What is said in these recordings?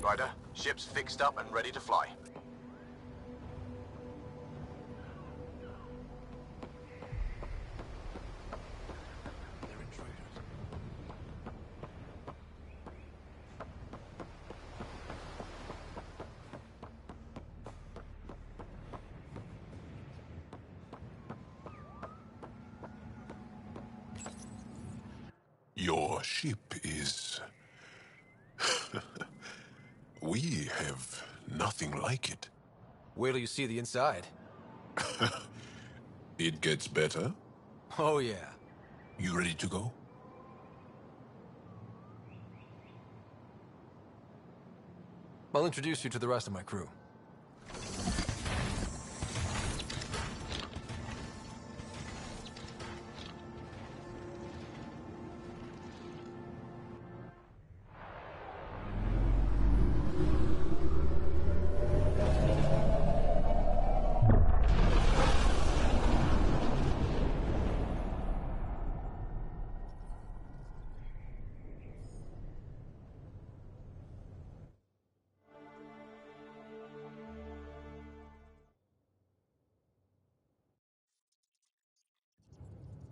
Ryder, ship's fixed up and ready to fly. Your ship is... We have nothing like it. Wait till you see the inside. It gets better. Oh, yeah. You ready to go? I'll introduce you to the rest of my crew.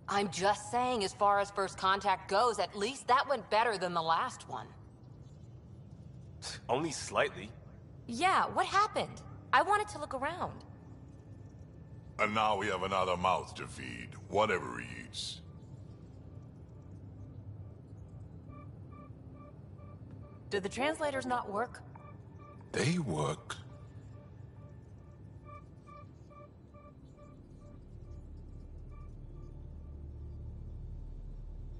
I'm just saying, as far as first contact goes, at least that went better than the last one. Only slightly. Yeah, what happened? I wanted to look around. And now we have another mouth to feed, whatever he eats. Did the translators not work? They work.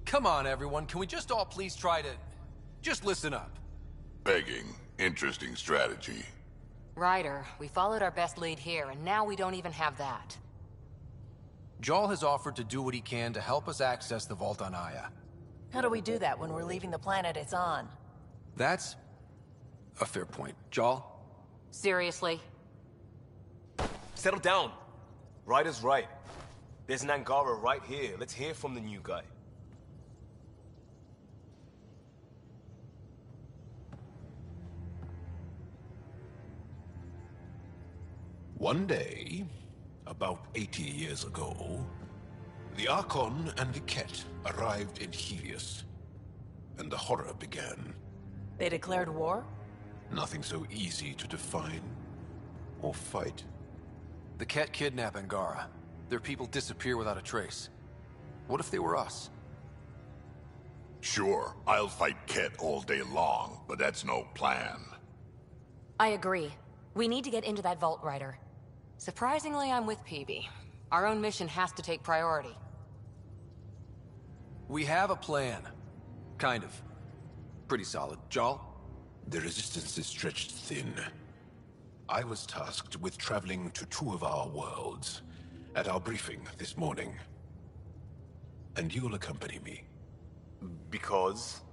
Come on, everyone. Can we just all please try to... just listen up? Begging. Interesting strategy. Ryder, we followed our best lead here, and now we don't even have that. Jarl has offered to do what he can to help us access the vault on Aya. How do we do that when we're leaving the planet it's on? That's a fair point. Jarl? Seriously? Settle down. Ryder's right. There's an Angara right here. Let's hear from the new guy. One day, about 80 years ago, the Archon and the Ket arrived in Helios, and the horror began. They declared war? Nothing so easy to define or fight. The Ket kidnap Angara. Their people disappear without a trace. What if they were us? Sure, I'll fight Ket all day long, but that's no plan. I agree. We need to get into that vault, Ryder. Surprisingly, I'm with PB. Our own mission has to take priority. We have a plan. Kind of. Pretty solid. Jarl? The resistance is stretched thin. I was tasked with traveling to two of our worlds at our briefing this morning. And you'll accompany me. Because?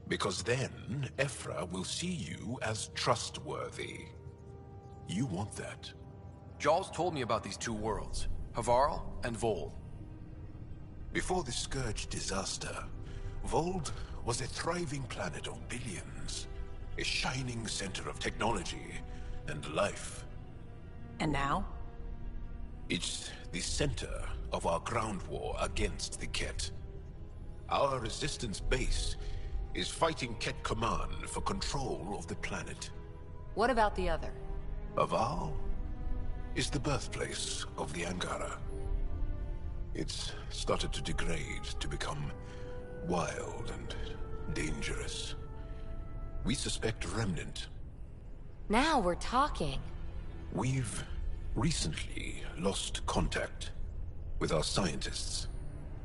Because then, Ephra will see you as trustworthy. You want that. Jarl's told me about these two worlds, Havarl and Vold. Before the Scourge disaster, Vold was a thriving planet of billions. A shining center of technology and life. And now? It's the center of our ground war against the Ket. Our resistance base is fighting Ket Command for control of the planet. What about the other? Havarl is the birthplace of the Angara. It's started to degrade, to become wild and dangerous. We suspect Remnant. Now we're talking. We've recently lost contact with our scientists.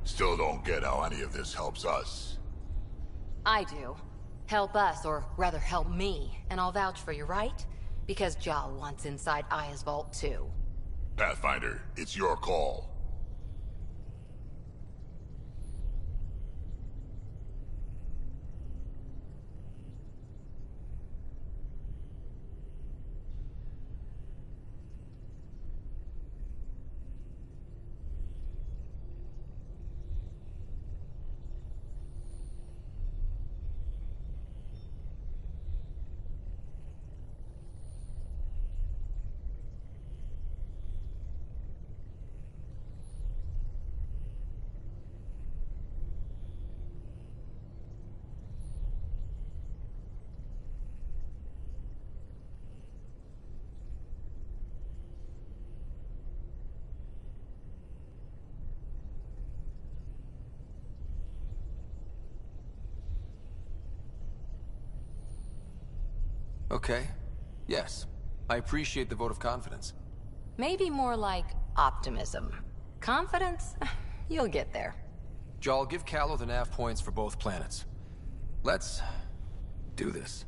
Still don't get how any of this helps us. I do. Help us, or rather help me, and I'll vouch for you, right? Because Jarl wants inside Aya's vault too. Pathfinder, it's your call. Okay. Yes. I appreciate the vote of confidence. Maybe more like optimism. Confidence? You'll get there. Jal, give Callow the nav points for both planets. Let's do this.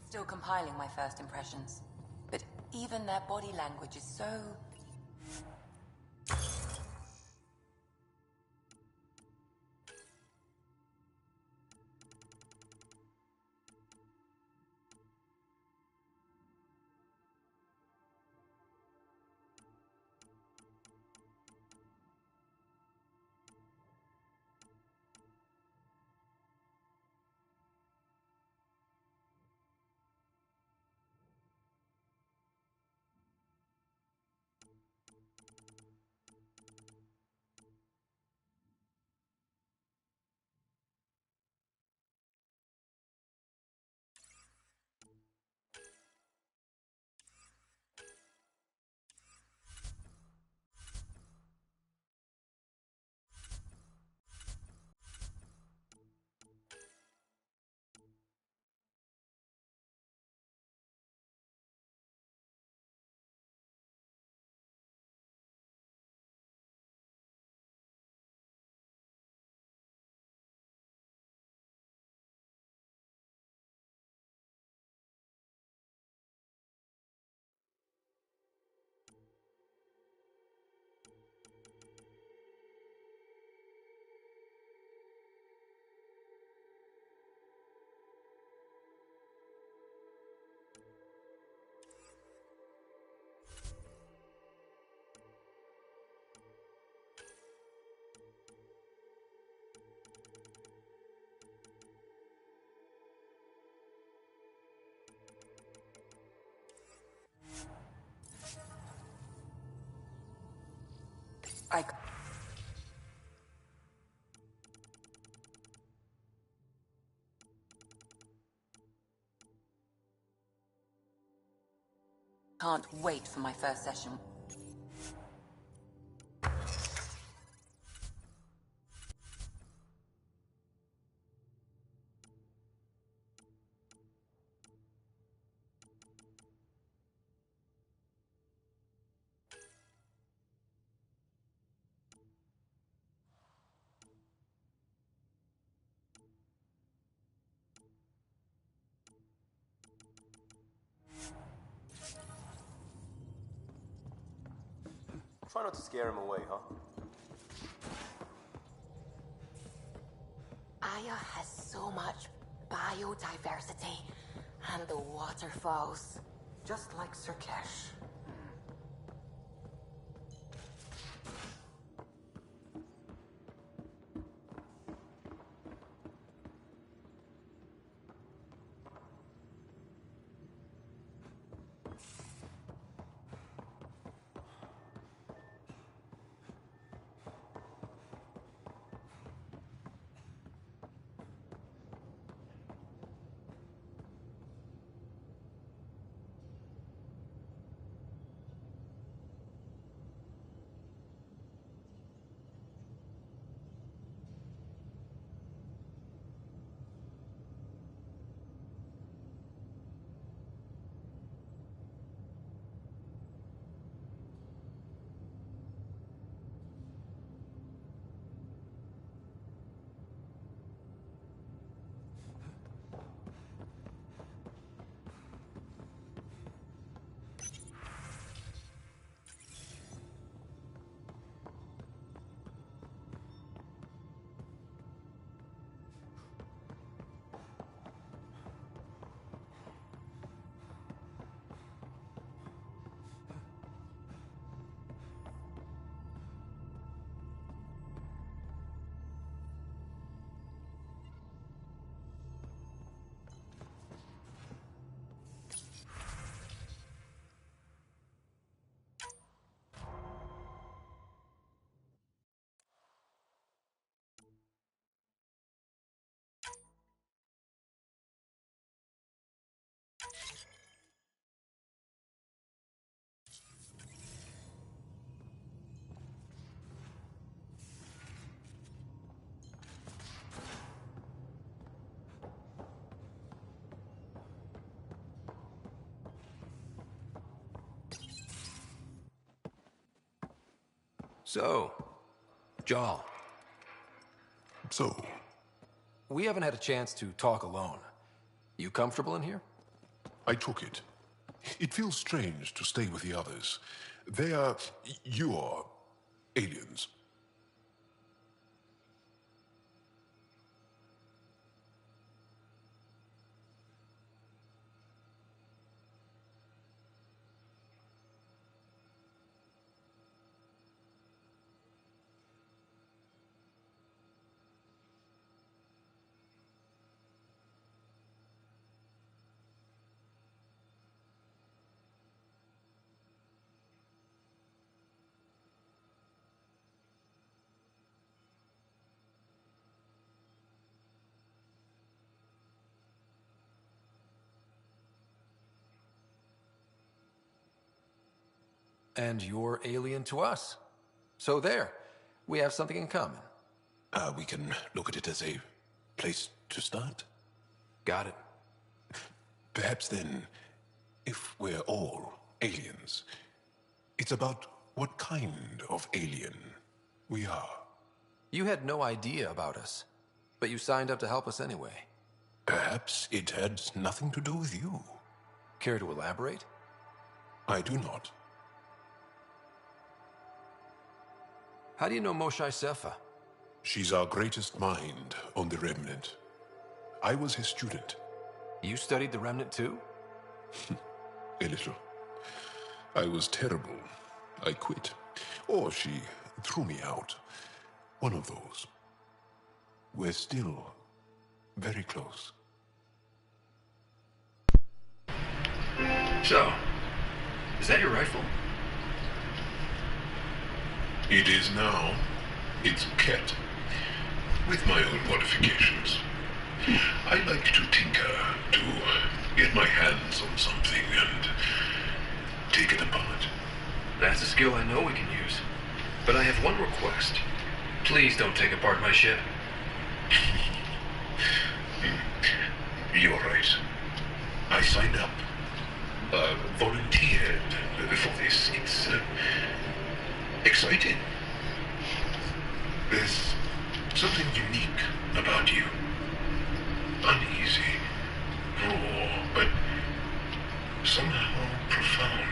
Still compiling my first impressions. But even their body language is so... I can't wait for my first session. Try not to scare him away, huh? Aya has so much biodiversity, and the waterfalls, just like Surkesh. So, Jarl, So, we haven't had a chance to talk alone. You comfortable in here? I took it. It feels strange to stay with the others. They are... you are... aliens. And you're alien to us. So there, we have something in common. We can look at it as a place to start. Got it. Perhaps then, if we're all aliens, it's about what kind of alien we are. You had no idea about us, but you signed up to help us anyway. Perhaps it had nothing to do with you. Care to elaborate? I do not. How do you know Moshae Sefa? She's our greatest mind on the Remnant. I was his student. You studied the Remnant too? A little. I was terrible. I quit. Or she threw me out. One of those. We're still very close. So, is that your rifle? It is now. It's Ket. With my own modifications. I like to tinker, to get my hands on something and take it apart. That's a skill I know we can use. But I have one request. Please don't take apart my ship. You're right. I signed up. Volunteered for this. It's exciting. There's something unique about you. Uneasy, raw, but somehow profound.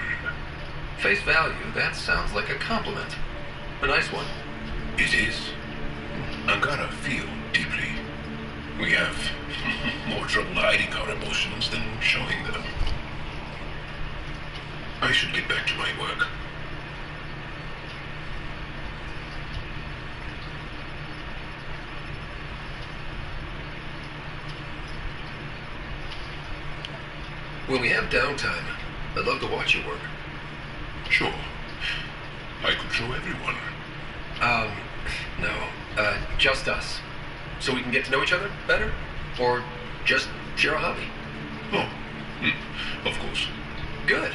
Face value, that sounds like a compliment. A nice one. It is. Angara feel deeply. We have more trouble hiding our emotions than showing them. I should get back to my work. When we have downtime, I'd love to watch your work. Sure. I could show everyone. No. Just us. So we can get to know each other better? Or just share a hobby? Oh, of course. Good.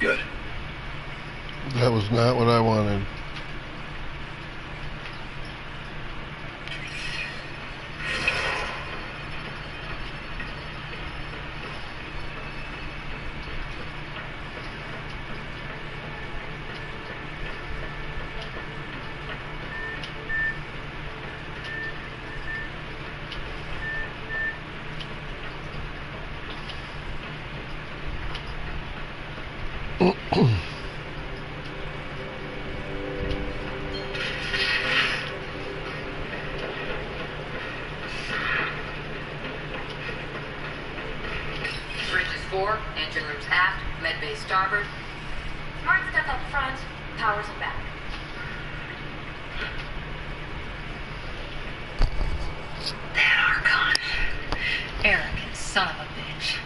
Good. That was not what I wanted. Bridges 4, engine rooms aft, med bay starboard. Smart stuff up front, powers and back. That Archon. Arrogant son of a bitch.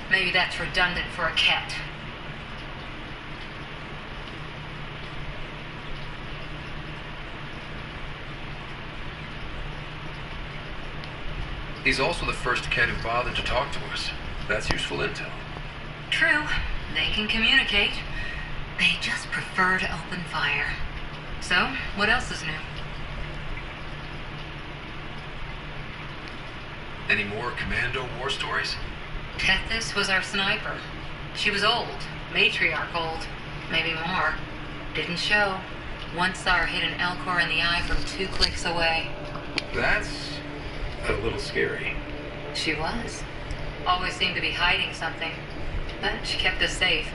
Maybe that's redundant for a cat. He's also the first cat who bothered to talk to us. That's useful intel. True. They can communicate. They just prefer to open fire. So, what else is new? Any more Commando war stories? Tethys was our sniper. She was old. Matriarch old. Maybe more. Didn't show. Once saw her hit an Elcor in the eye from 2 clicks away. That's a little scary. She was. Always seemed to be hiding something. But she kept us safe.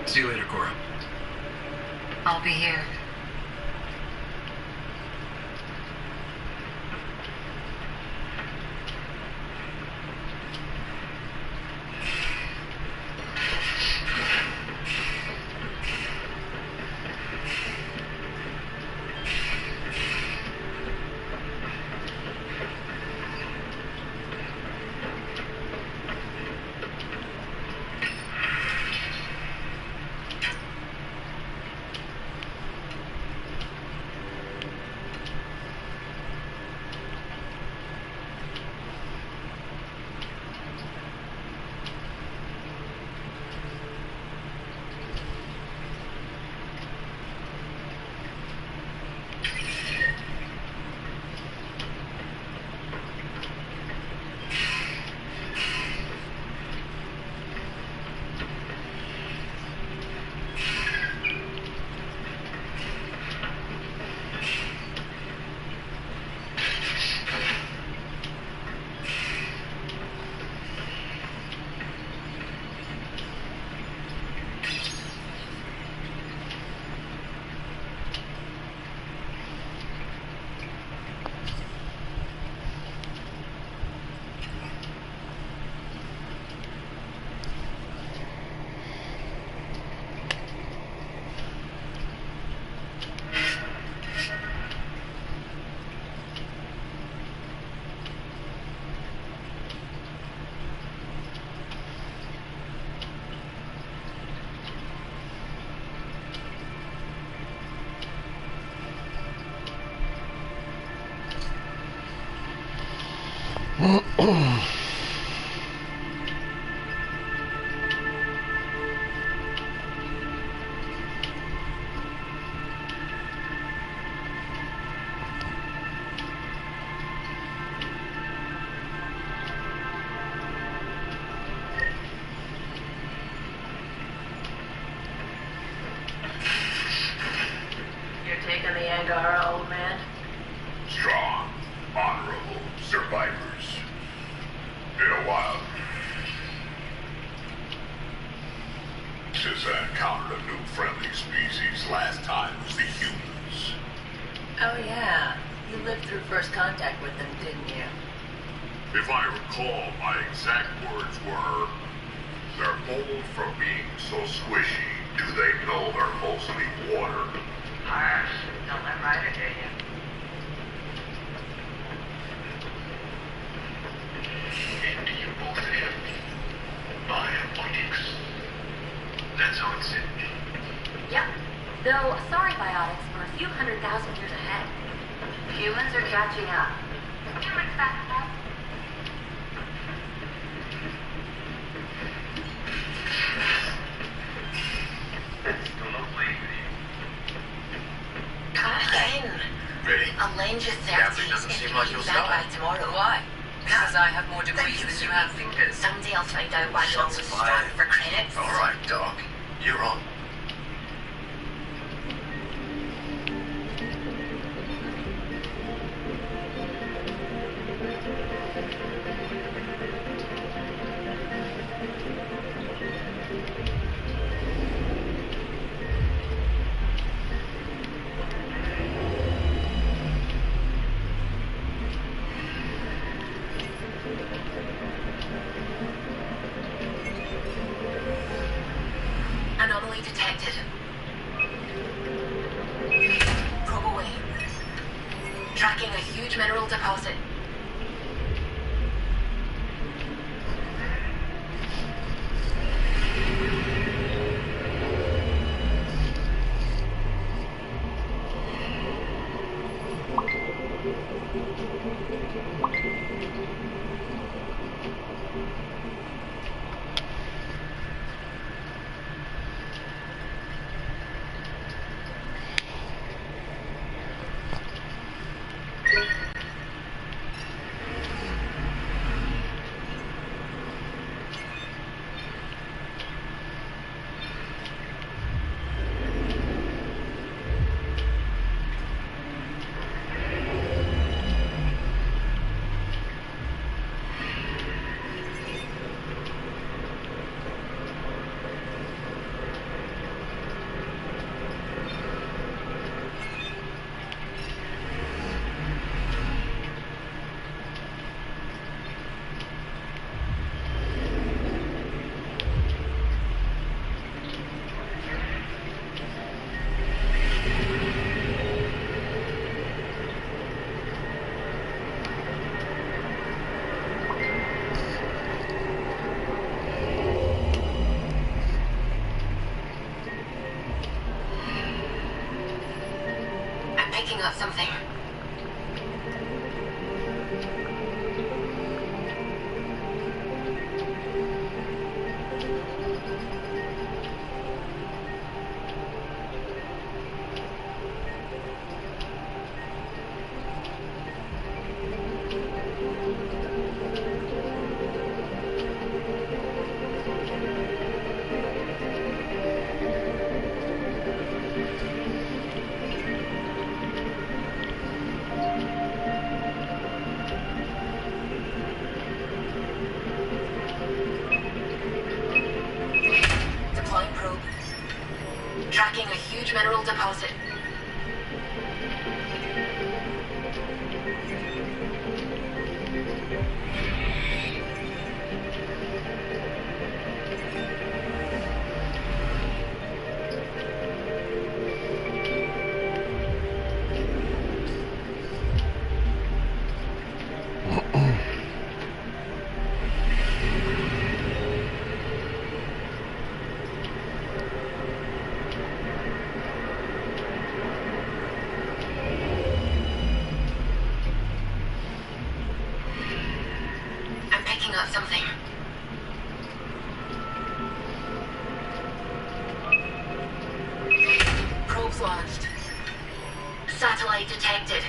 See you later, Cora. I'll be here. You're taking the Angara, old man? Strong, honorable survivors. Been a while. Since I encountered a new friendly species last time was the humans. Oh, yeah. You lived through first contact with them, didn't you? If I recall, my exact words were, they're bold for being so squishy. Do they know they're mostly water? Harsh. Don't let Ryder hear you. And you both have biotics. That's how it's said. Yep. Though, sorry biotics, we're a few 100,000 years ahead. Humans are catching up. Humans back up. Elaine just said Captain doesn't seem like he'll stop. by tomorrow. Why? Because I have more degrees than you have fingers. Someday I'll find out why you're always striving for credits. All right, Doc. You're on. Anomaly detected. Probe away. Tracking a huge mineral deposit. up something. Tracking a huge mineral deposit. Up something. Probes launched. Satellite detected.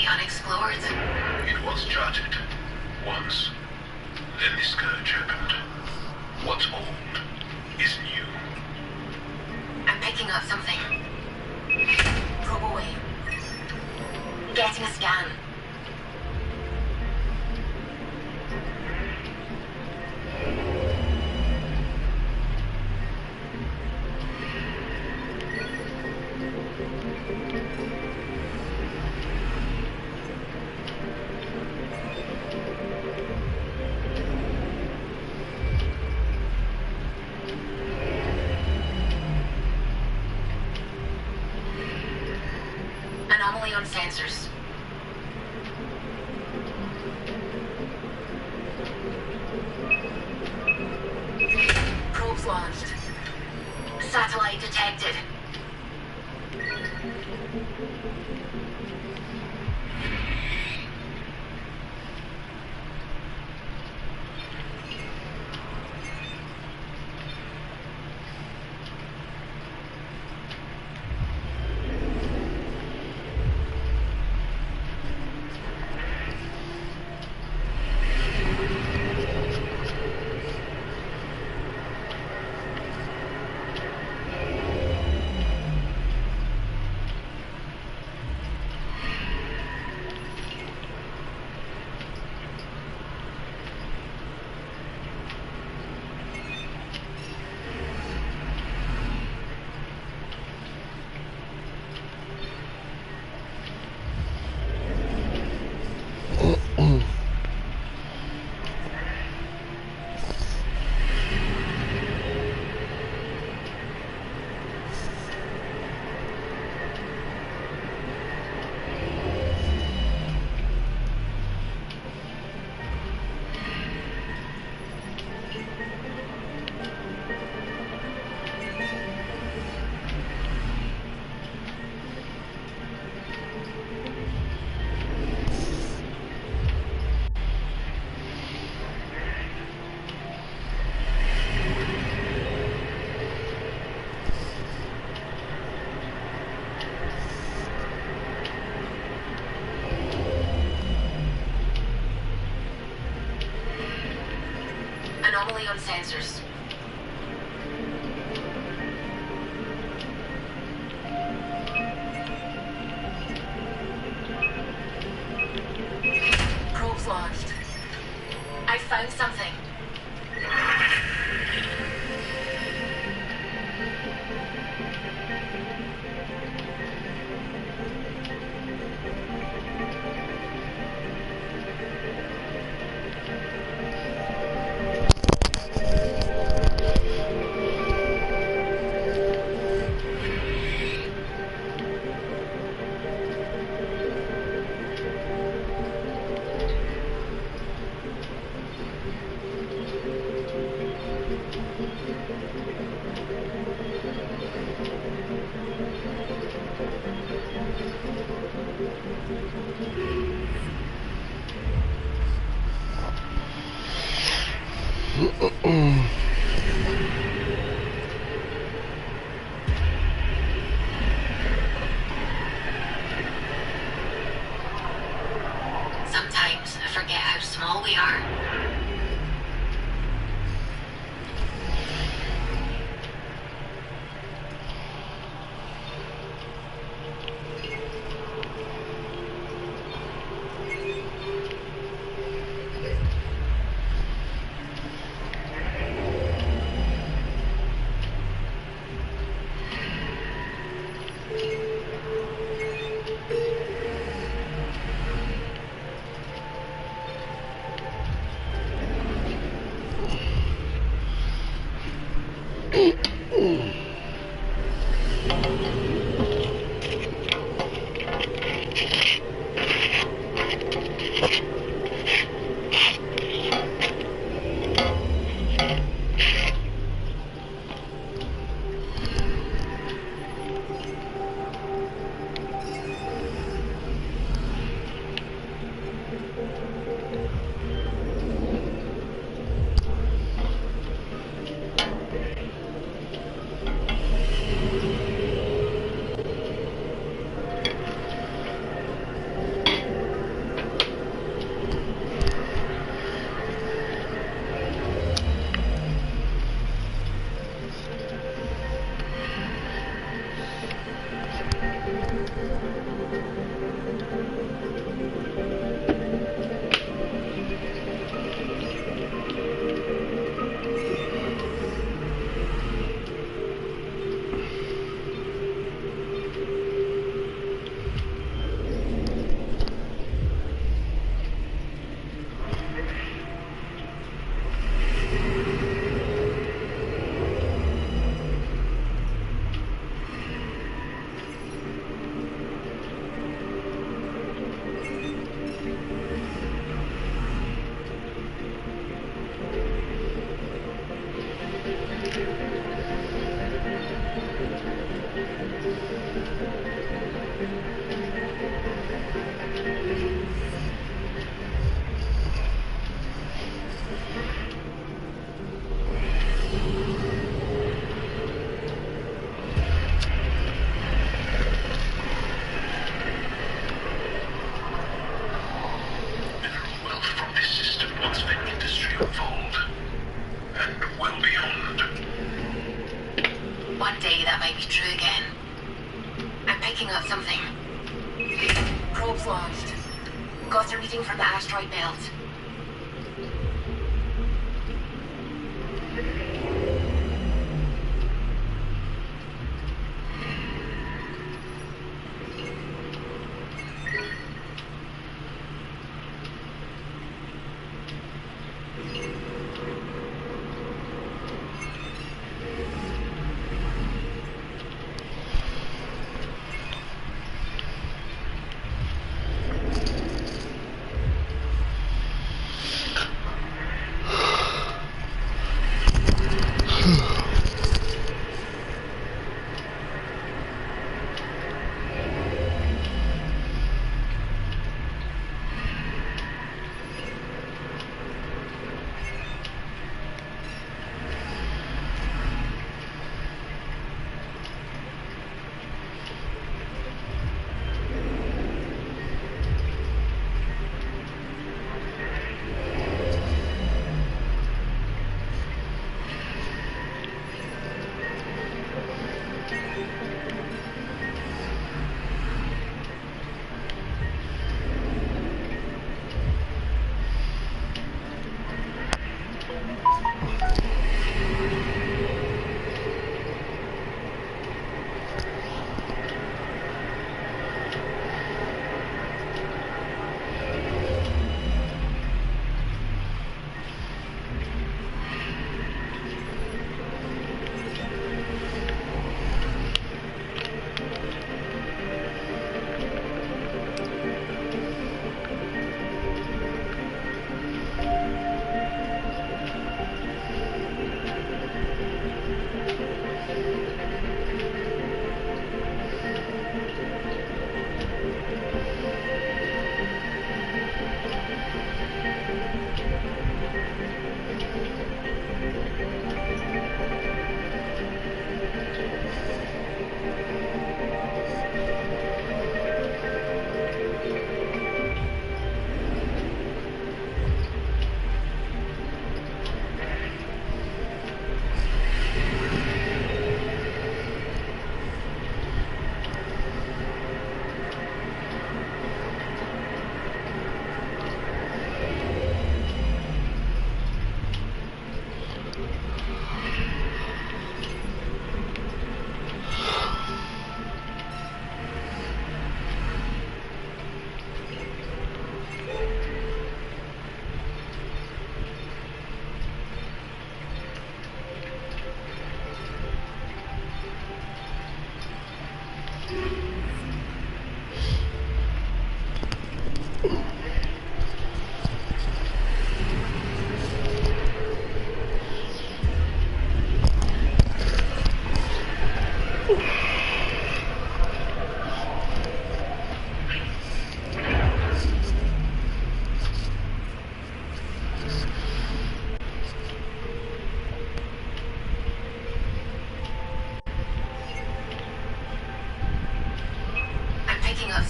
Unexplored. It was charted once. Then the scourge happened. What's old is new. I'm picking up something. Probe away. Getting a scan. Anomaly on sensors. Probes launched. Satellite detected. on sensors. Probes launched. I found something. Sometimes I forget how small we are. One day that might be true again. I'm picking up something. Probes launched. Got a reading from the asteroid belt.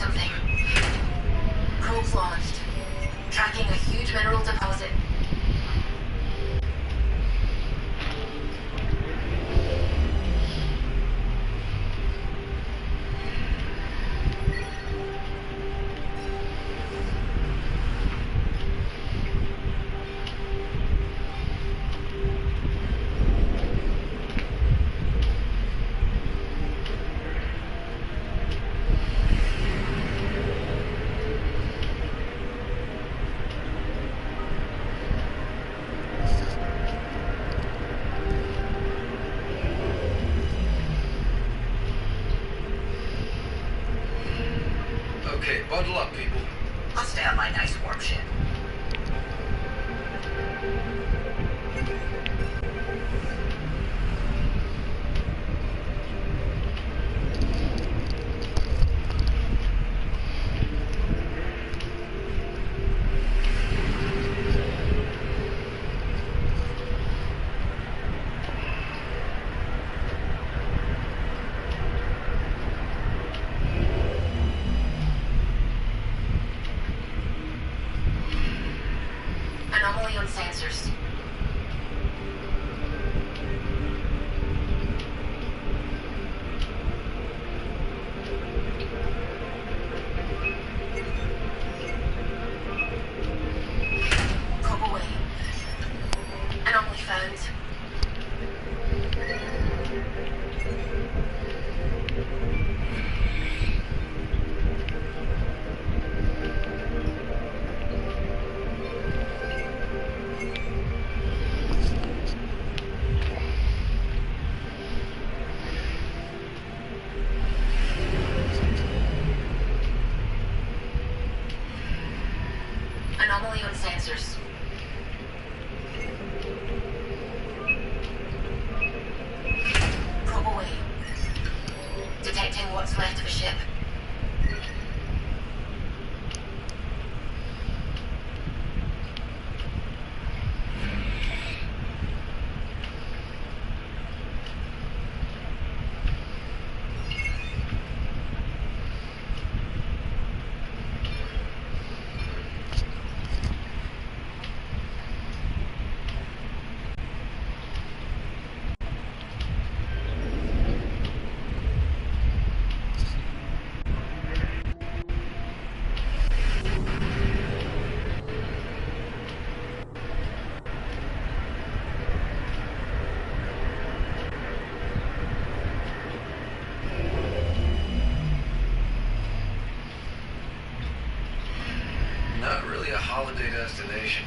something. Probes launched. Tracking a huge mineral deposit. Okay, bundle up, people. I'll stay on my nice warm ship. Anomaly on sensors. Probe away. Anomaly found. Anomaly on sensors. Probe away. Detecting what's left of a ship. Not really a holiday destination.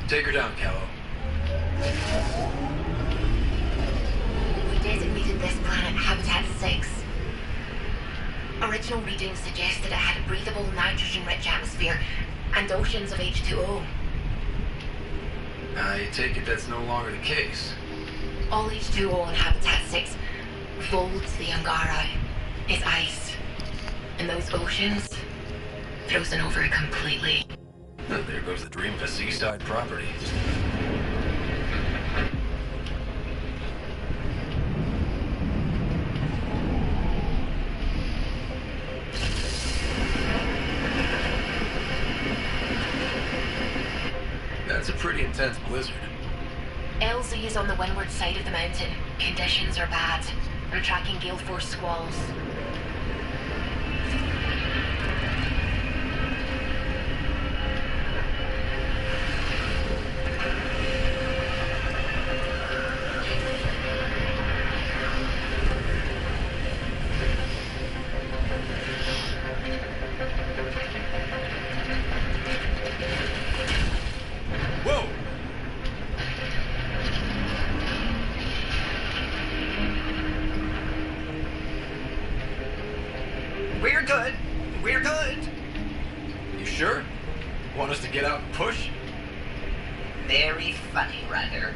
Take her down, Callow. We designated this planet Habitat 6. Original readings suggested it had a breathable, nitrogen-rich atmosphere and oceans of H2O. I take it that's no longer the case. All H2O in Habitat 6 folds the Angara is ice. And those oceans, frozen over completely. There goes the dream of a seaside property. That's a pretty intense blizzard. LZ is on the windward side of the mountain. Conditions are bad. We're tracking gale force squalls. We're good. We're good. You sure? Want us to get out and push? Very funny, Ryder.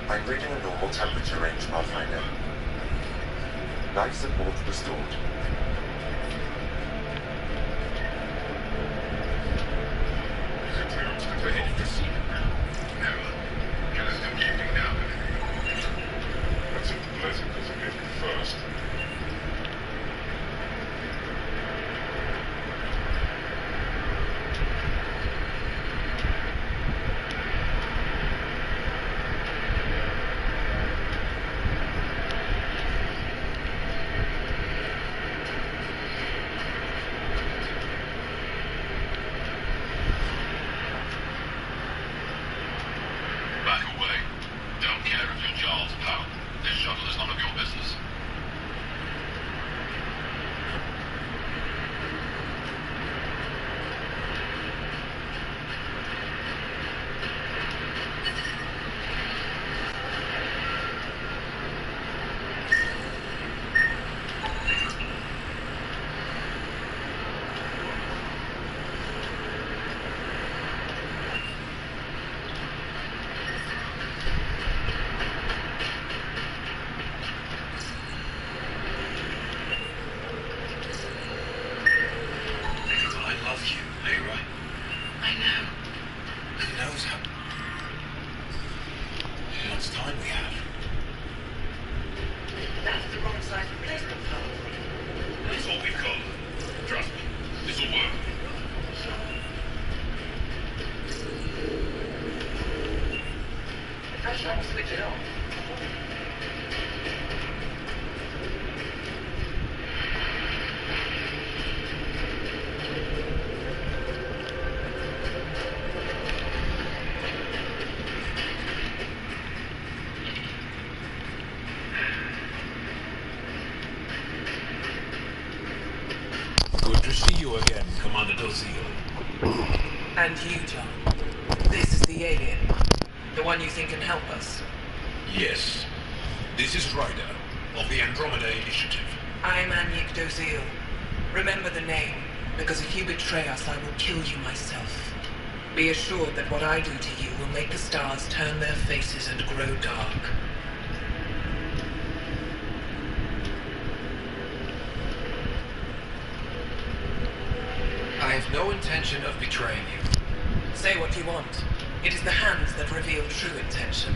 I'm reading a normal temperature range, Pathfinder. Life support restored. We're headed to sea. No. Get us computing now. That's unpleasant as it did first. Good to see you again, Commander Dozio. And you, John. This is the alien. The one you think can help us. Yes. This is Ryder, of the Andromeda Initiative. I'm Anyik Dozil. Remember the name, because if you betray us, I will kill you myself. Be assured that what I do to you will make the stars turn their faces and grow dark. I have no intention of betraying you. Say what you want. It is the hands that reveal true intention.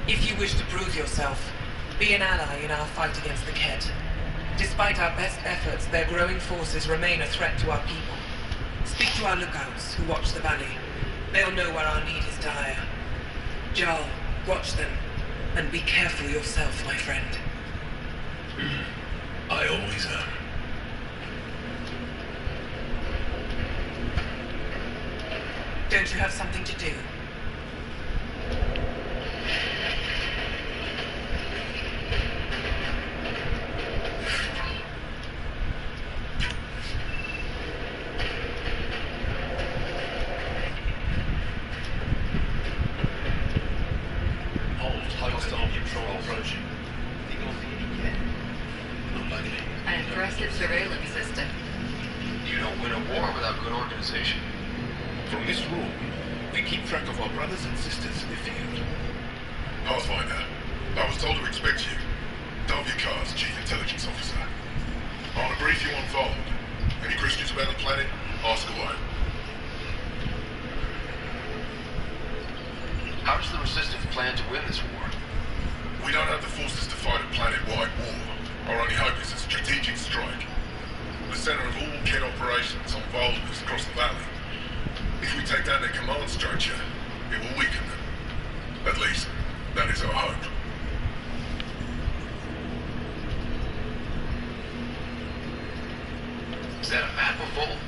If you wish to prove yourself, be an ally in our fight against the Ket. Despite our best efforts, their growing forces remain a threat to our people. Speak to our lookouts who watch the valley. They'll know where our need is dire. Jarl, watch them, and be careful yourself, my friend. I always am. Don't you have something to do? impressive surveillance system. You don't win a war without good organization. From this room, we keep track of our brothers and sisters in the field. Pathfinder, I was told to expect you. WCAR's Chief Intelligence Officer. I want to brief you on Vold. Any questions about the planet? Ask away. How does the Resistance plan to win this war? We don't have the forces to fight a planet-wide war. Our only hope is a strategic strike. The center of all Kett operations on Vold is across the valley. If we take down their command structure, it will weaken them. At least, that is our hope. Is that a map of Vold?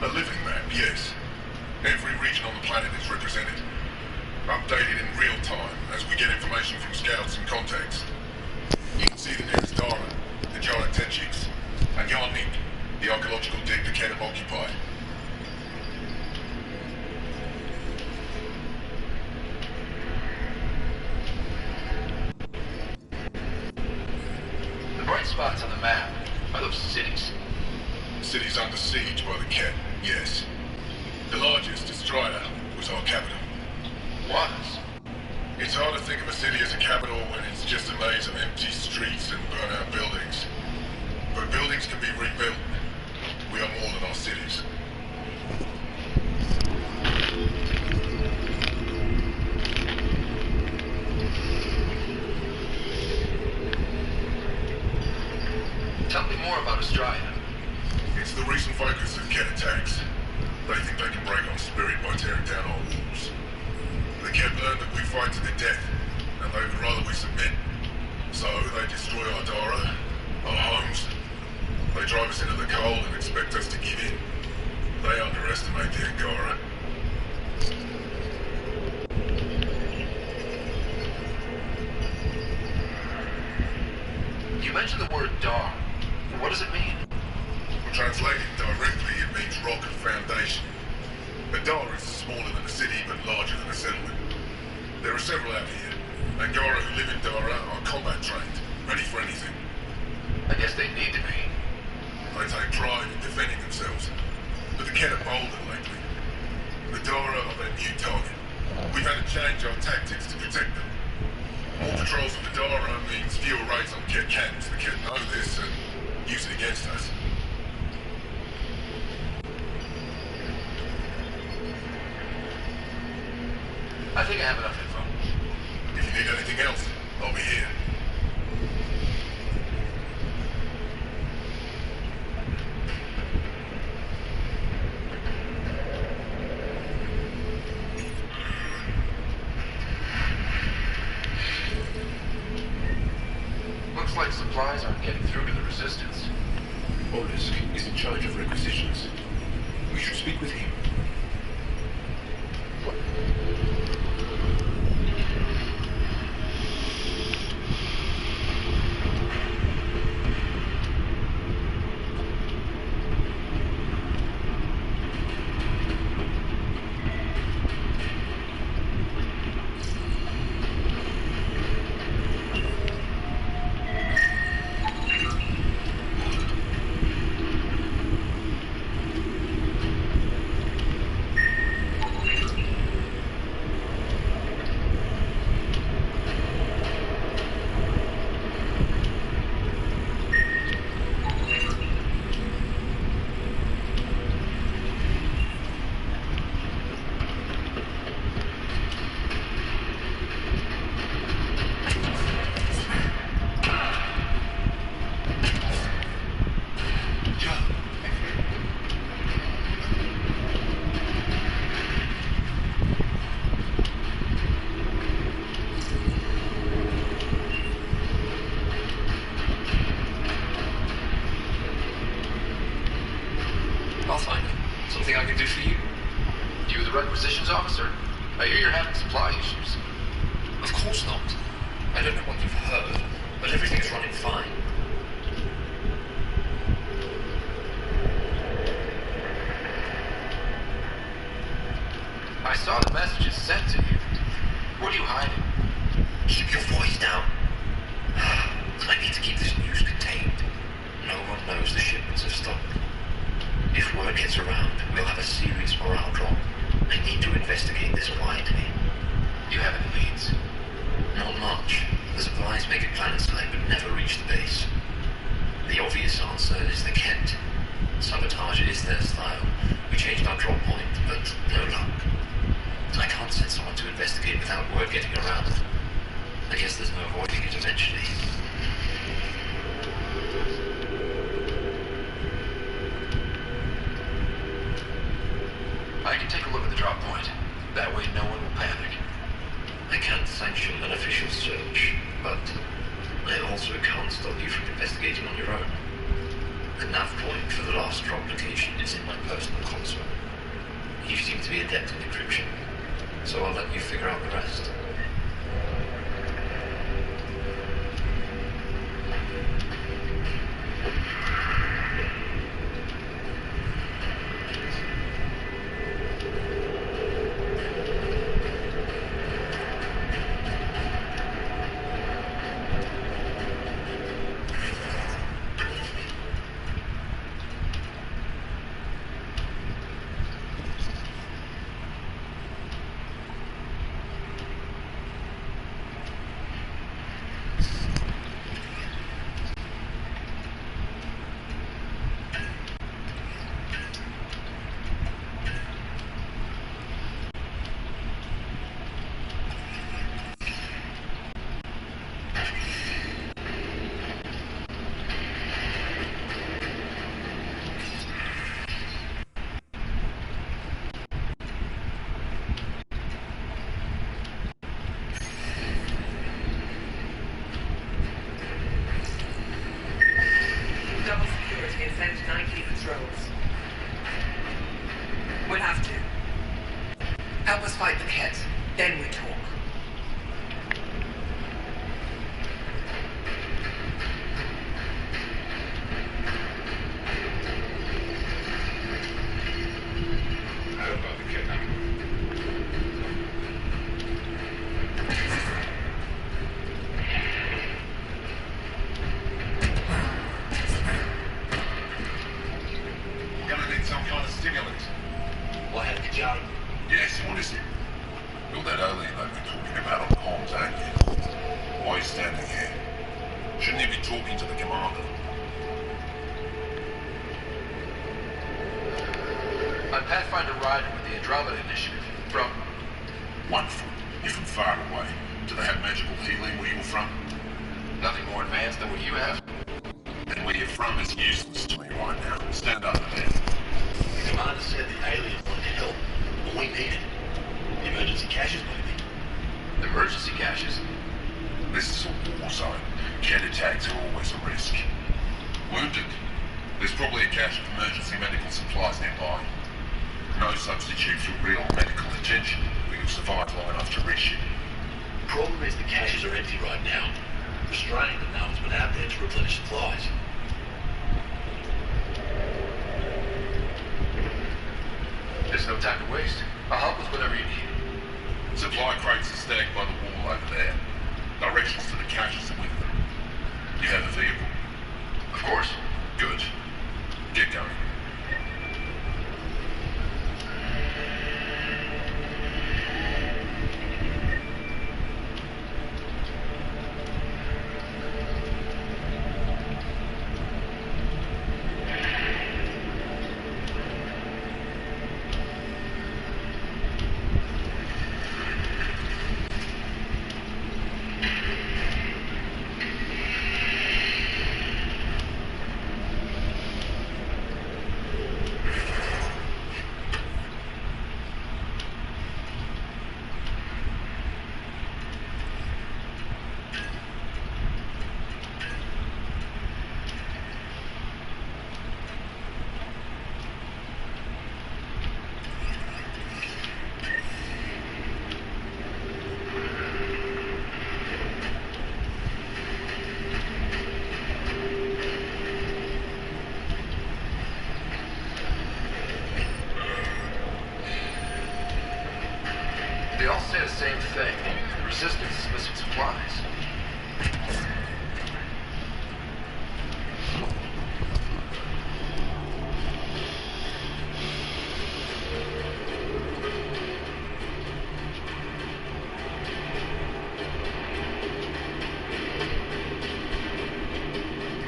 A living map, yes. Every region on the planet is represented. Updated in real time as we get information from scouts and contacts. You can see the nearest Dara, the giant Tenchiks, and Yarnik, the archaeological dig the Kett have occupied. The bright spots on the map are those cities. Cities under siege by the Kett, yes. The largest, Strider, was our capital. Was? It's hard to think of a city as a capital when it's just a maze of empty streets and burnt-out buildings. But buildings can be rebuilt. We are more than our cities. Tell me more about Australia. It's the recent focus of Kett attacks. They think they can break our spirit by tearing down our walls. The Kett learned that we fight to the death, and they would rather we submit. So they destroy our Dara, our homes. They drive us into the cold and expect us to give in. They underestimate the Angara. You mentioned the word Dar. What does it mean? Well, translated directly, it means rock and foundation. A Dara is smaller than a city, but larger than a settlement. There are several out here. Angara who live in Dara are combat trained, ready for anything. I guess they need to be. They take pride in defending themselves. But the Kett are bolder lately. The Dara are their new target. We've had to change our tactics to protect them. More patrols of the Dara means fewer raids on Kett camps. The Kett know this and use it against us. I think I have enough info. If you need anything else, I'll be here. Looks like supplies aren't getting through to the Resistance. Olisk is in charge of requisitions. We should speak with him. Pathfinder, something I can do for you? You the requisitions officer? I hear you're having supply issues. Of course not. I don't know what you've heard, but everything's running fine. I saw the messages sent to you. What are you hiding? Keep your voice down. I need to keep this news contained. No one knows the ship so it can't stop you from investigating on your own. The nav point for the last drop location is in my personal console. You seem to be adept at decryption, so I'll let you figure out the rest. We'll have to. Help us fight the Ket, then we talk. How about the Ket now? We're gonna need some kind of stimulant. Why have the jar? Yes, what is it? You're that alien I've been talking about on comms, ain't you? Why are you standing here? Shouldn't you be talking to the commander? I'm Pathfinder Ryder with the Andromeda Initiative. From... Wonderful. You're from far away. Do they have magical healing where you're from? Nothing more advanced than what you have. And where you're from is useless to me right now. Stand up there. The commander said the alien wanted help. All we needed. Emergency caches, maybe. Emergency caches? This is a war zone. Ket attacks are always a risk. Wounded? There's probably a cache of emergency medical supplies nearby. No substitute for real medical attention, but you'll survive long enough to reach it. Problem is the caches are empty right now. Restrained and no one's been out there to replenish supplies. There's no time to waste. I'll help with whatever you need. Supply crates are stacked by the wall over there. Directions to the caches are with them. You have a vehicle? Of course. Good. Get going. They all say the same thing. The Resistance is missing supplies.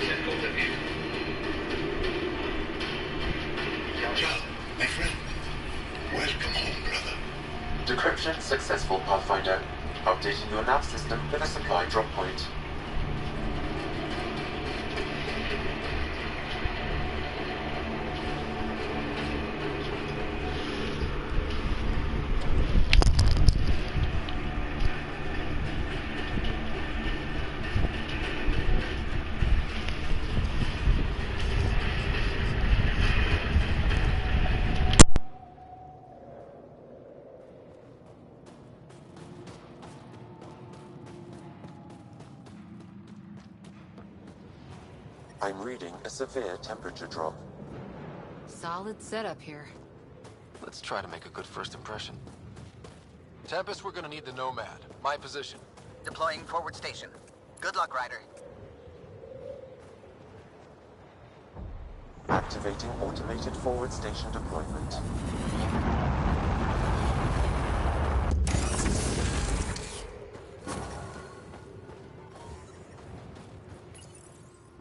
Can't go with you. John, my friend. Welcome home, brother. Decryption successful, Pathfinder. Updating your nav system with a supply drop point. I'm reading a severe temperature drop. Solid setup here. Let's try to make a good first impression. Tempest, we're gonna need the Nomad. My position. Deploying forward station. Good luck, Ryder. Activating automated forward station deployment.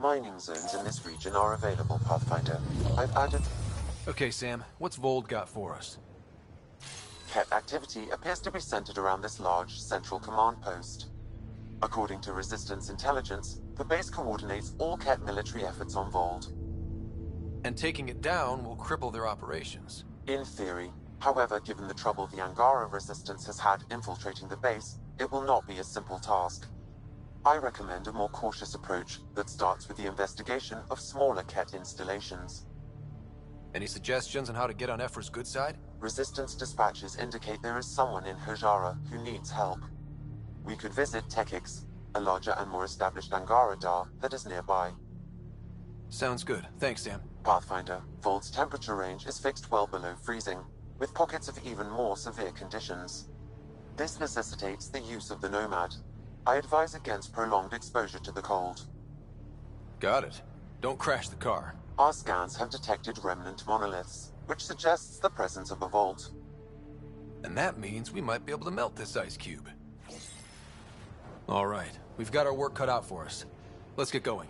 Mining zones in this region are available, Pathfinder. I've added... Okay, Sam. What's Vold got for us? Ket activity appears to be centered around this large central command post. According to Resistance intelligence, the base coordinates all Ket military efforts on Vold. And taking it down will cripple their operations. In theory. However, given the trouble the Angara Resistance has had infiltrating the base, it will not be a simple task. I recommend a more cautious approach that starts with the investigation of smaller Ket installations. Any suggestions on how to get on Ephra's good side? Resistance dispatches indicate there is someone in Hojara who needs help. We could visit xPREACHERx, a larger and more established Angara Dar that is nearby. Sounds good. Thanks, Sam. Pathfinder, Vold's temperature range is fixed well below freezing, with pockets of even more severe conditions. This necessitates the use of the Nomad. I advise against prolonged exposure to the cold. Got it. Don't crash the car. Our scans have detected remnant monoliths, which suggests the presence of a vault. And that means we might be able to melt this ice cube. All right, we've got our work cut out for us. Let's get going.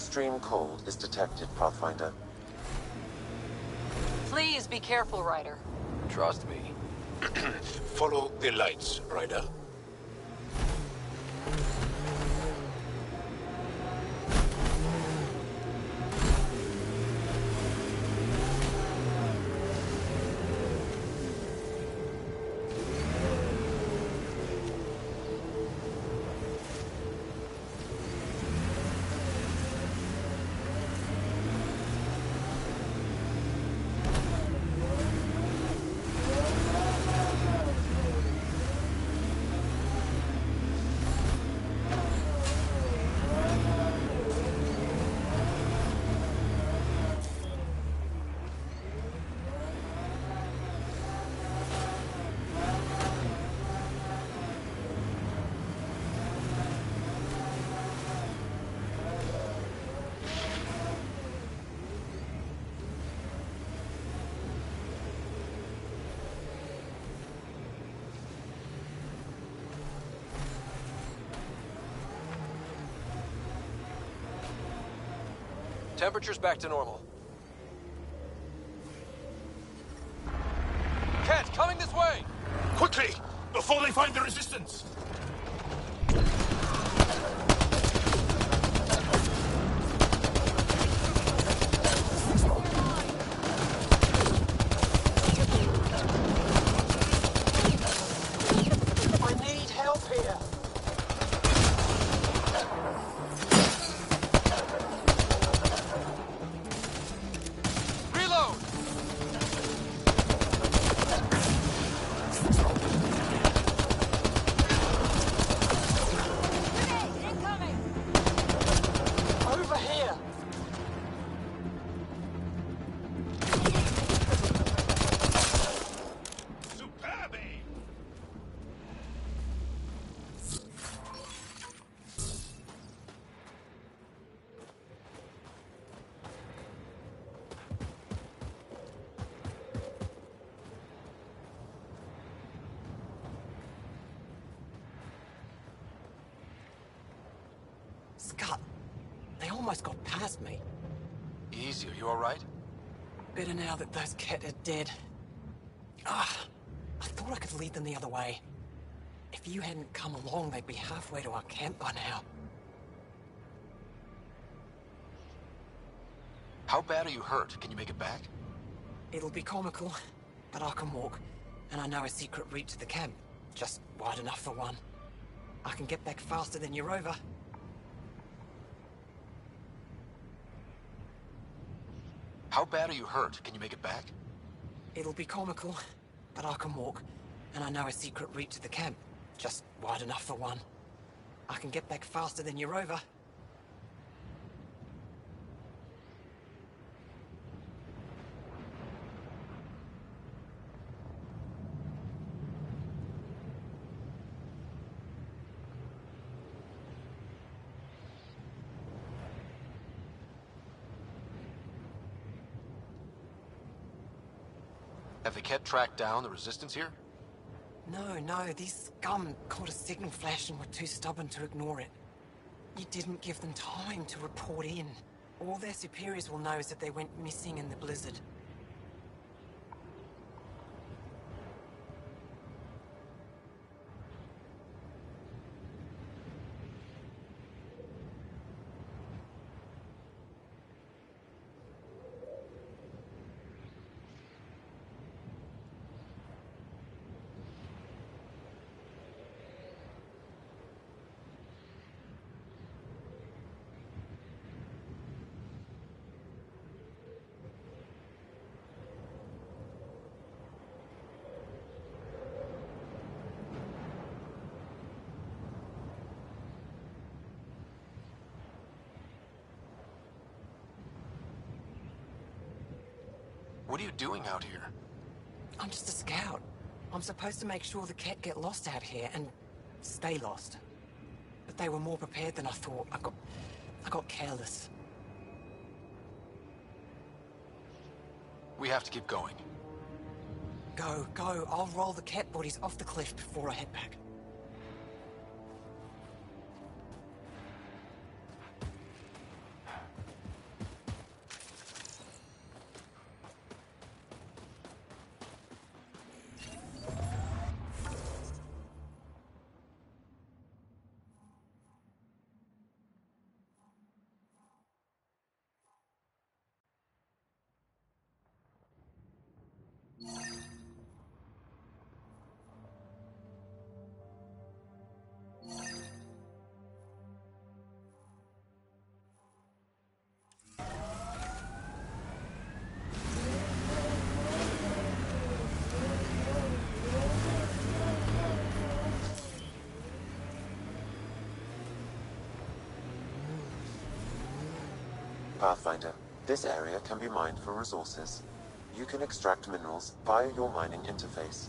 Extreme cold is detected, Pathfinder. Please be careful, Ryder. Trust me. Follow the lights, Ryder. Temperature's back to normal. Cat, coming this way! Quickly! Before they find the resistance! I need help here. Scott, they almost got past me. Easy, are you alright? Better now that those Ket are dead. Ah, I thought I could lead them the other way. If you hadn't come along, they'd be halfway to our camp by now. How bad are you hurt? Can you make it back? It'll be comical, but I can walk, and I know a secret route to the camp. Just wide enough for one. I can get back faster than your rover. How bad are you hurt? Can you make it back? It'll be comical, but I can walk, and I know a secret route to the camp. Just wide enough for one. I can get back faster than your rover. Have the Ket tracked down the resistance here? No, these scum caught a signal flash and were too stubborn to ignore it. You didn't give them time to report in. All their superiors will know is that they went missing in the blizzard. What are you doing out here? I'm just a scout. I'm supposed to make sure the Ket get lost out here and stay lost. But they were more prepared than I thought. I got careless. We have to keep going. Go. I'll roll the Ket bodies off the cliff before I head back. Pathfinder, this area can be mined for resources. You can extract minerals via your mining interface.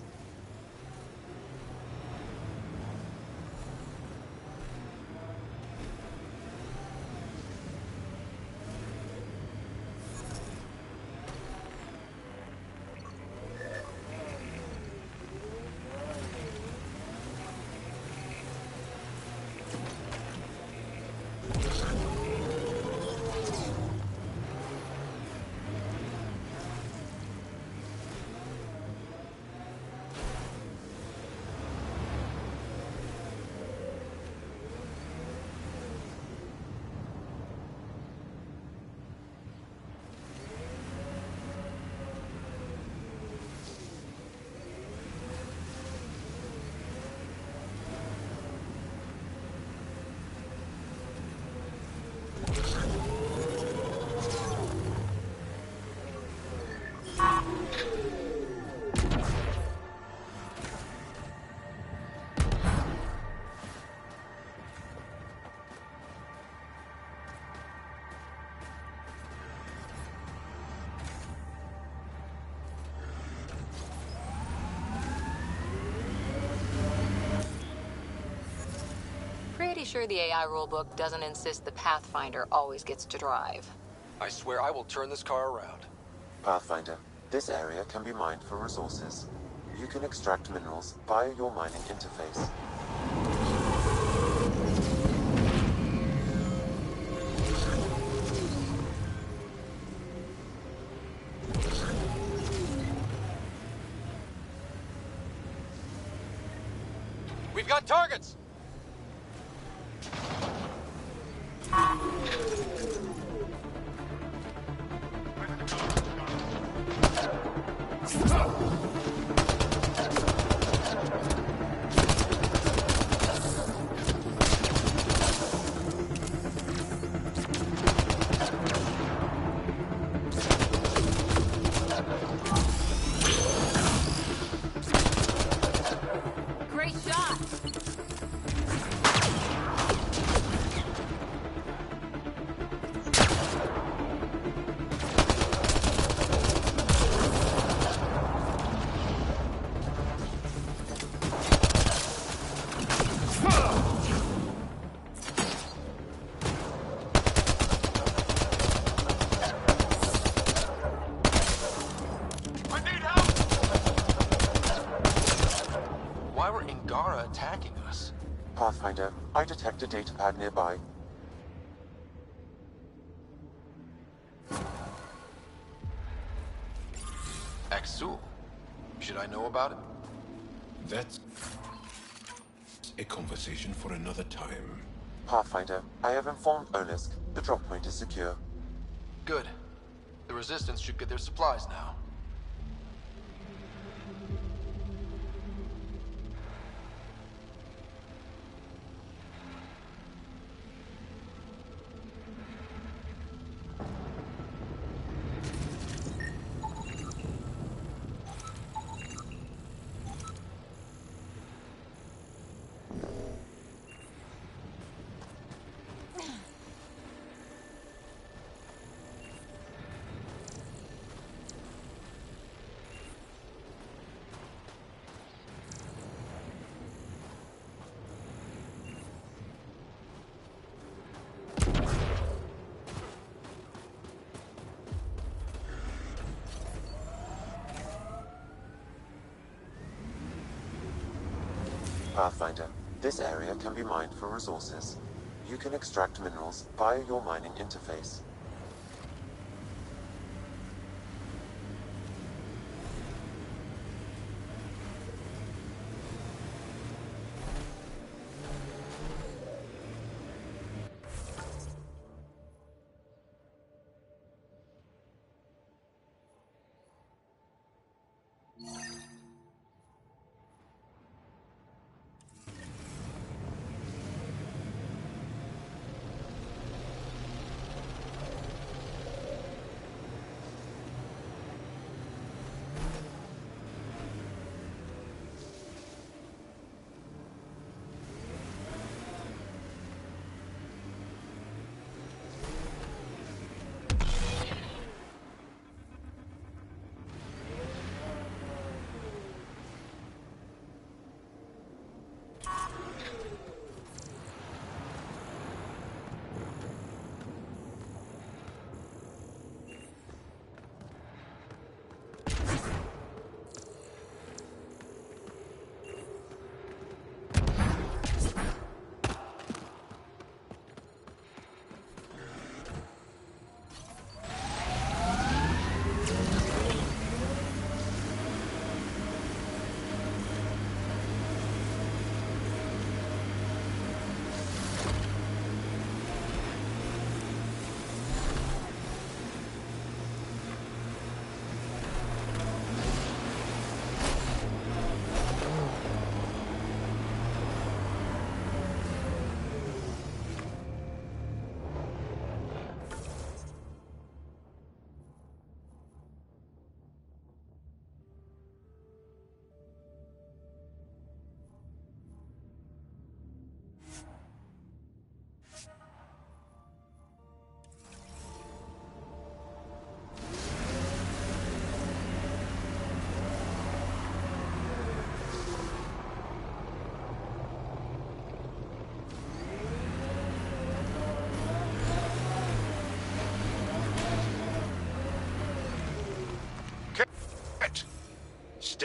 Pretty sure the AI rulebook doesn't insist the Pathfinder always gets to drive. I swear I will turn this car around. Pathfinder, this area can be mined for resources. You can extract minerals via your mining interface. We've got targets! Great shot! Why were Ingara attacking us? Pathfinder, I detect a datapad nearby. Axul. Should I know about it? That's a conversation for another time. Pathfinder, I have informed Olisk. The drop point is secure. Good. The Resistance should get their supplies now. Pathfinder, this area can be mined for resources. You can extract minerals via your mining interface.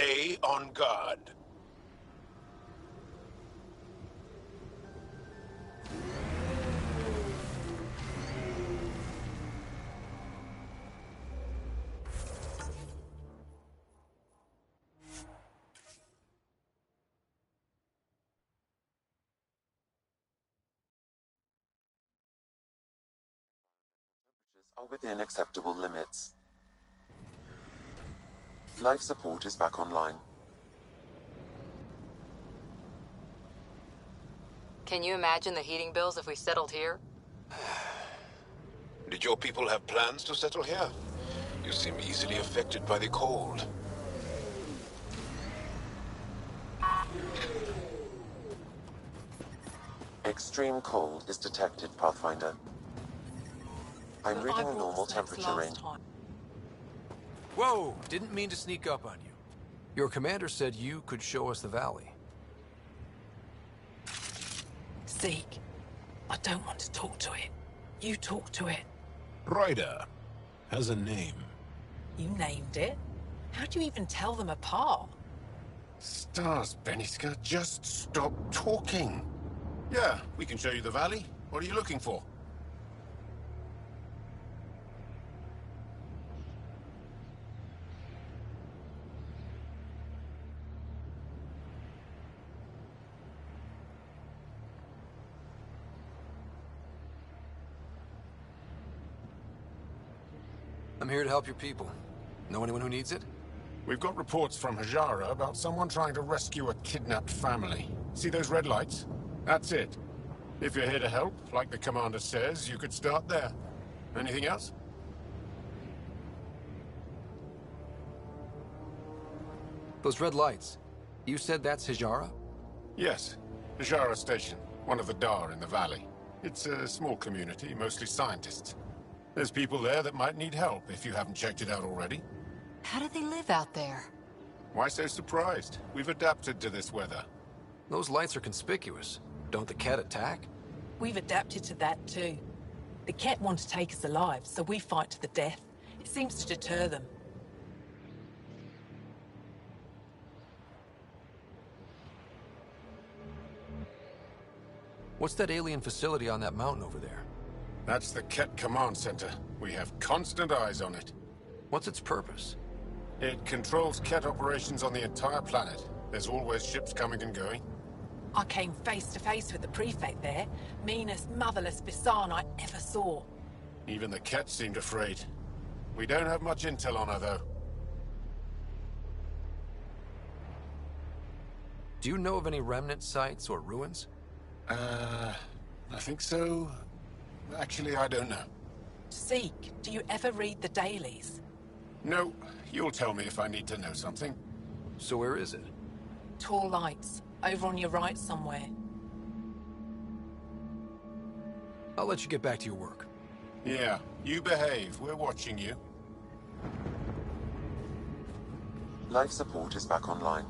Stay on guard. Are within acceptable limits. Life support is back online. Can you imagine the heating bills if we settled here? Did your people have plans to settle here? You seem easily affected by the cold. Extreme cold is detected, Pathfinder. I'm reading a normal temperature range. Whoa! Didn't mean to sneak up on you. Your commander said you could show us the valley. Zeke, I don't want to talk to it. You talk to it. Ryder has a name. You named it? How do you even tell them apart? Stars, Beniska, just stop talking. Yeah, we can show you the valley. What are you looking for? I'm here to help your people. Know anyone who needs it? We've got reports from Hajara about someone trying to rescue a kidnapped family. See those red lights? That's it. If you're here to help, like the commander says, you could start there. Anything else? Those red lights. You said that's Hajara? Yes. Hajara Station, one of the Dar in the valley. It's a small community, mostly scientists. There's people there that might need help if you haven't checked it out already. How do they live out there? Why so surprised? We've adapted to this weather. Those lights are conspicuous. Don't the Ket attack? We've adapted to that too. The Ket want to take us alive, so we fight to the death. It seems to deter them. What's that alien facility on that mountain over there? That's the Ket Command Center. We have constant eyes on it. What's its purpose? It controls Ket operations on the entire planet. There's always ships coming and going. I came face to face with the prefect there. Meanest, motherless Bisan I ever saw. Even the Ket seemed afraid. We don't have much intel on her, though. Do you know of any remnant sites or ruins? I think so. Actually, I don't know. Zeke, do you ever read the dailies? No, you'll tell me if I need to know something. So where is it? Tall lights, over on your right somewhere. I'll let you get back to your work. Yeah, you behave. We're watching you. Life support is back online.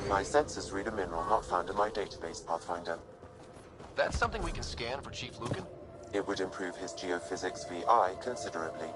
My sensors read a mineral not found in my database, Pathfinder. That's something we can scan for Chief Lucan? It would improve his geophysics VI considerably.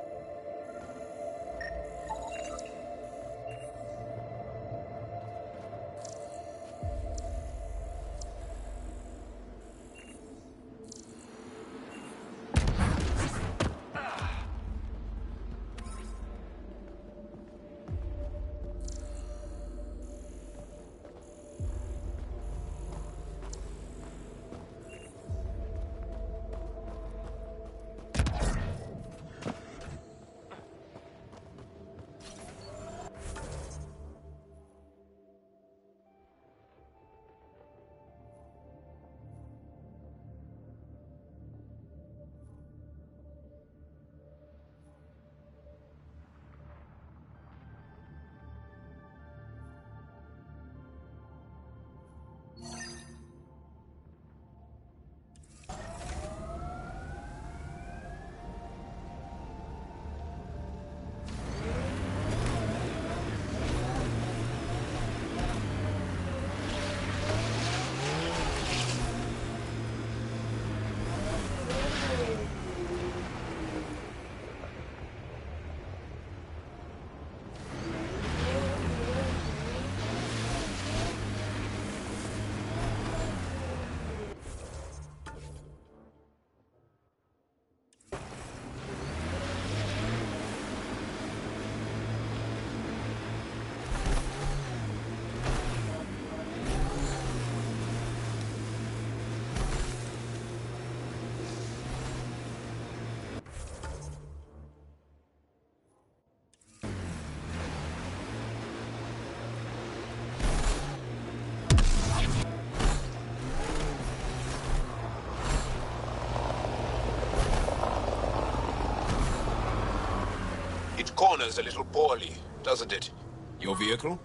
It corners a little poorly, doesn't it? Your vehicle?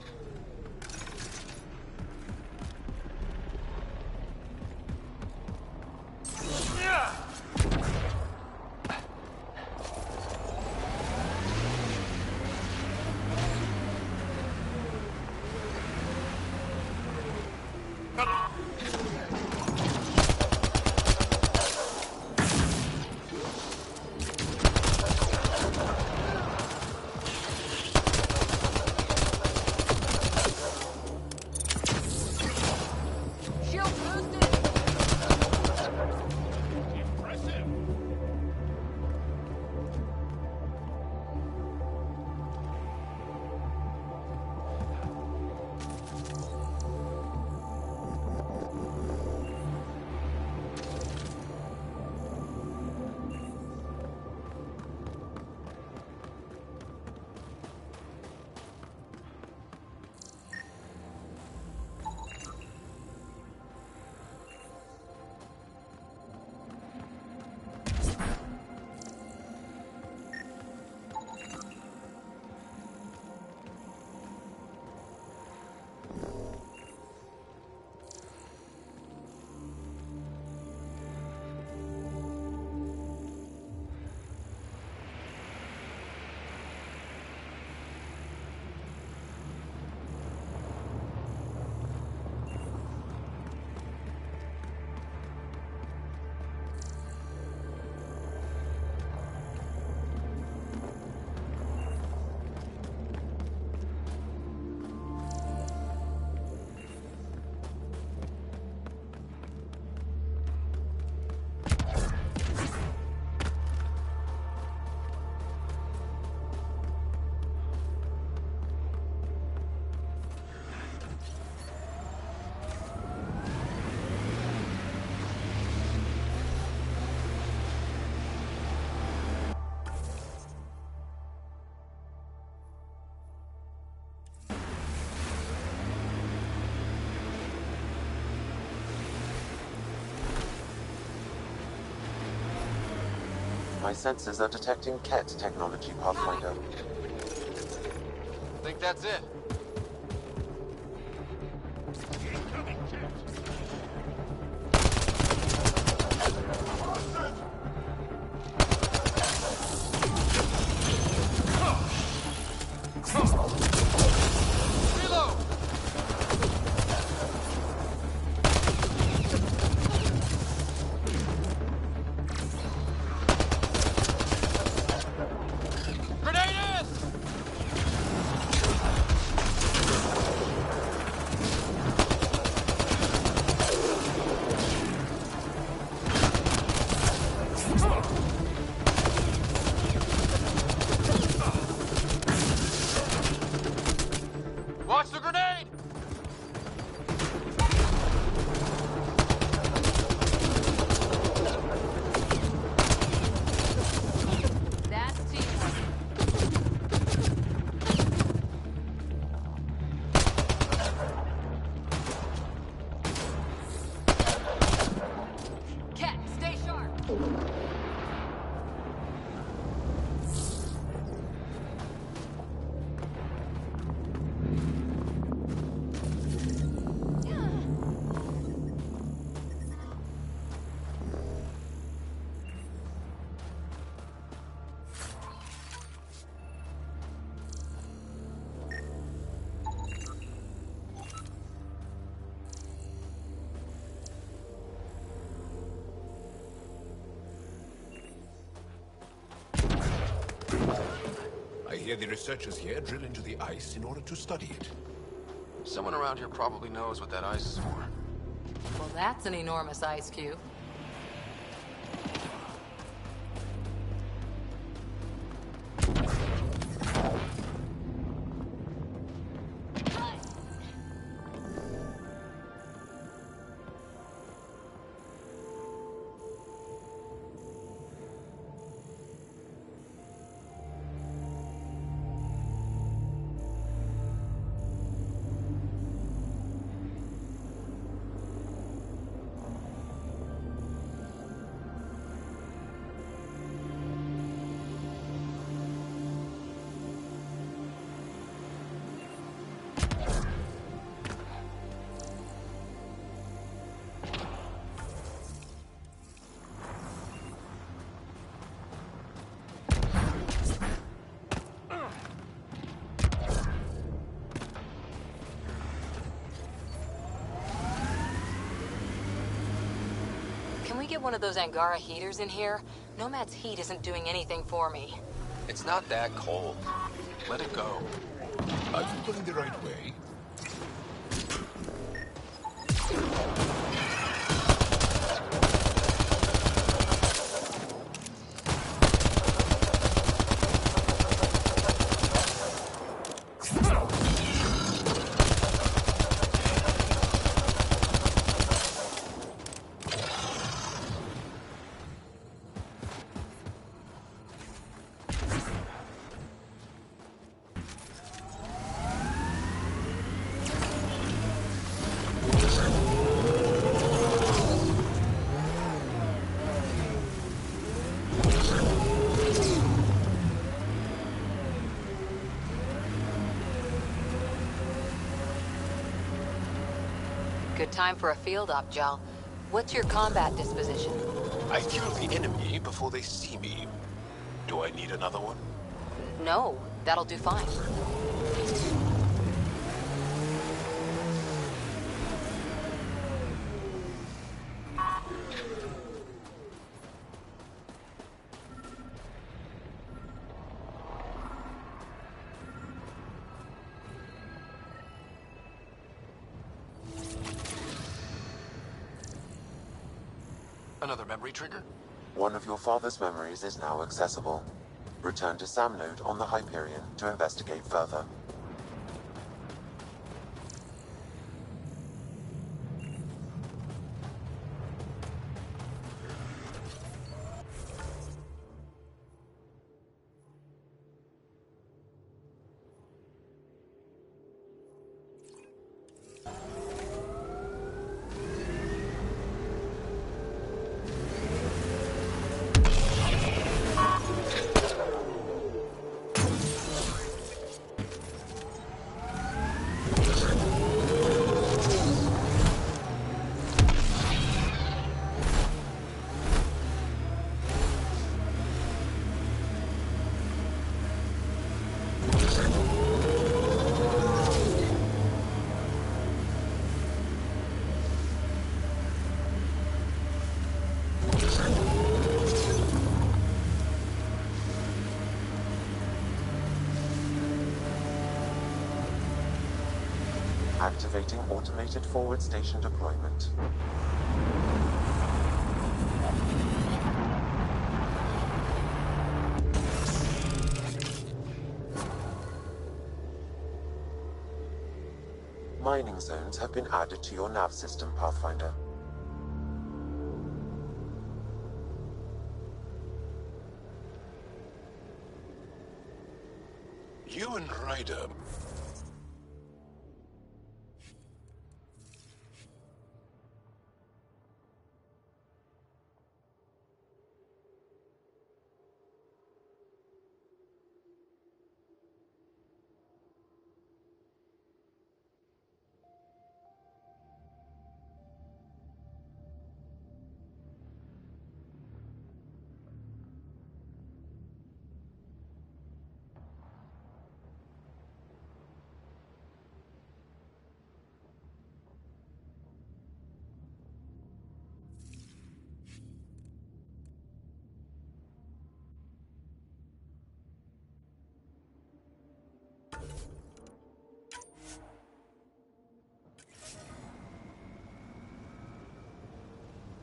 My sensors are detecting Ket technology, Pathfinder. Think that's it? hear the researchers here drill into the ice in order to study it. Someone around here probably knows what that ice is for. Well, that's an enormous ice cube. Can we get one of those Angara heaters in here? Nomad's heat isn't doing anything for me. It's not that cold. Let it go. Are you going the right way? Good time for a field op, Jal. What's your combat disposition? I kill the enemy before they see me. Do I need another one? No, that'll do fine. Another memory trigger? One of your father's memories is now accessible. Return to Sam Node on the Hyperion to investigate further. Activating automated forward station deployment. Mining zones have been added to your nav system, Pathfinder. You and Ryder...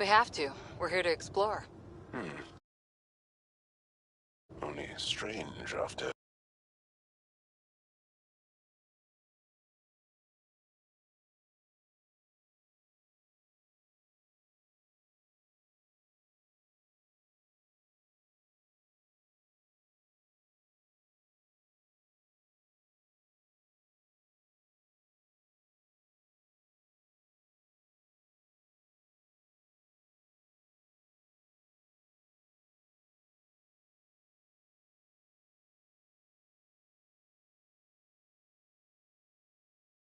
We have to. We're here to explore. Only strange after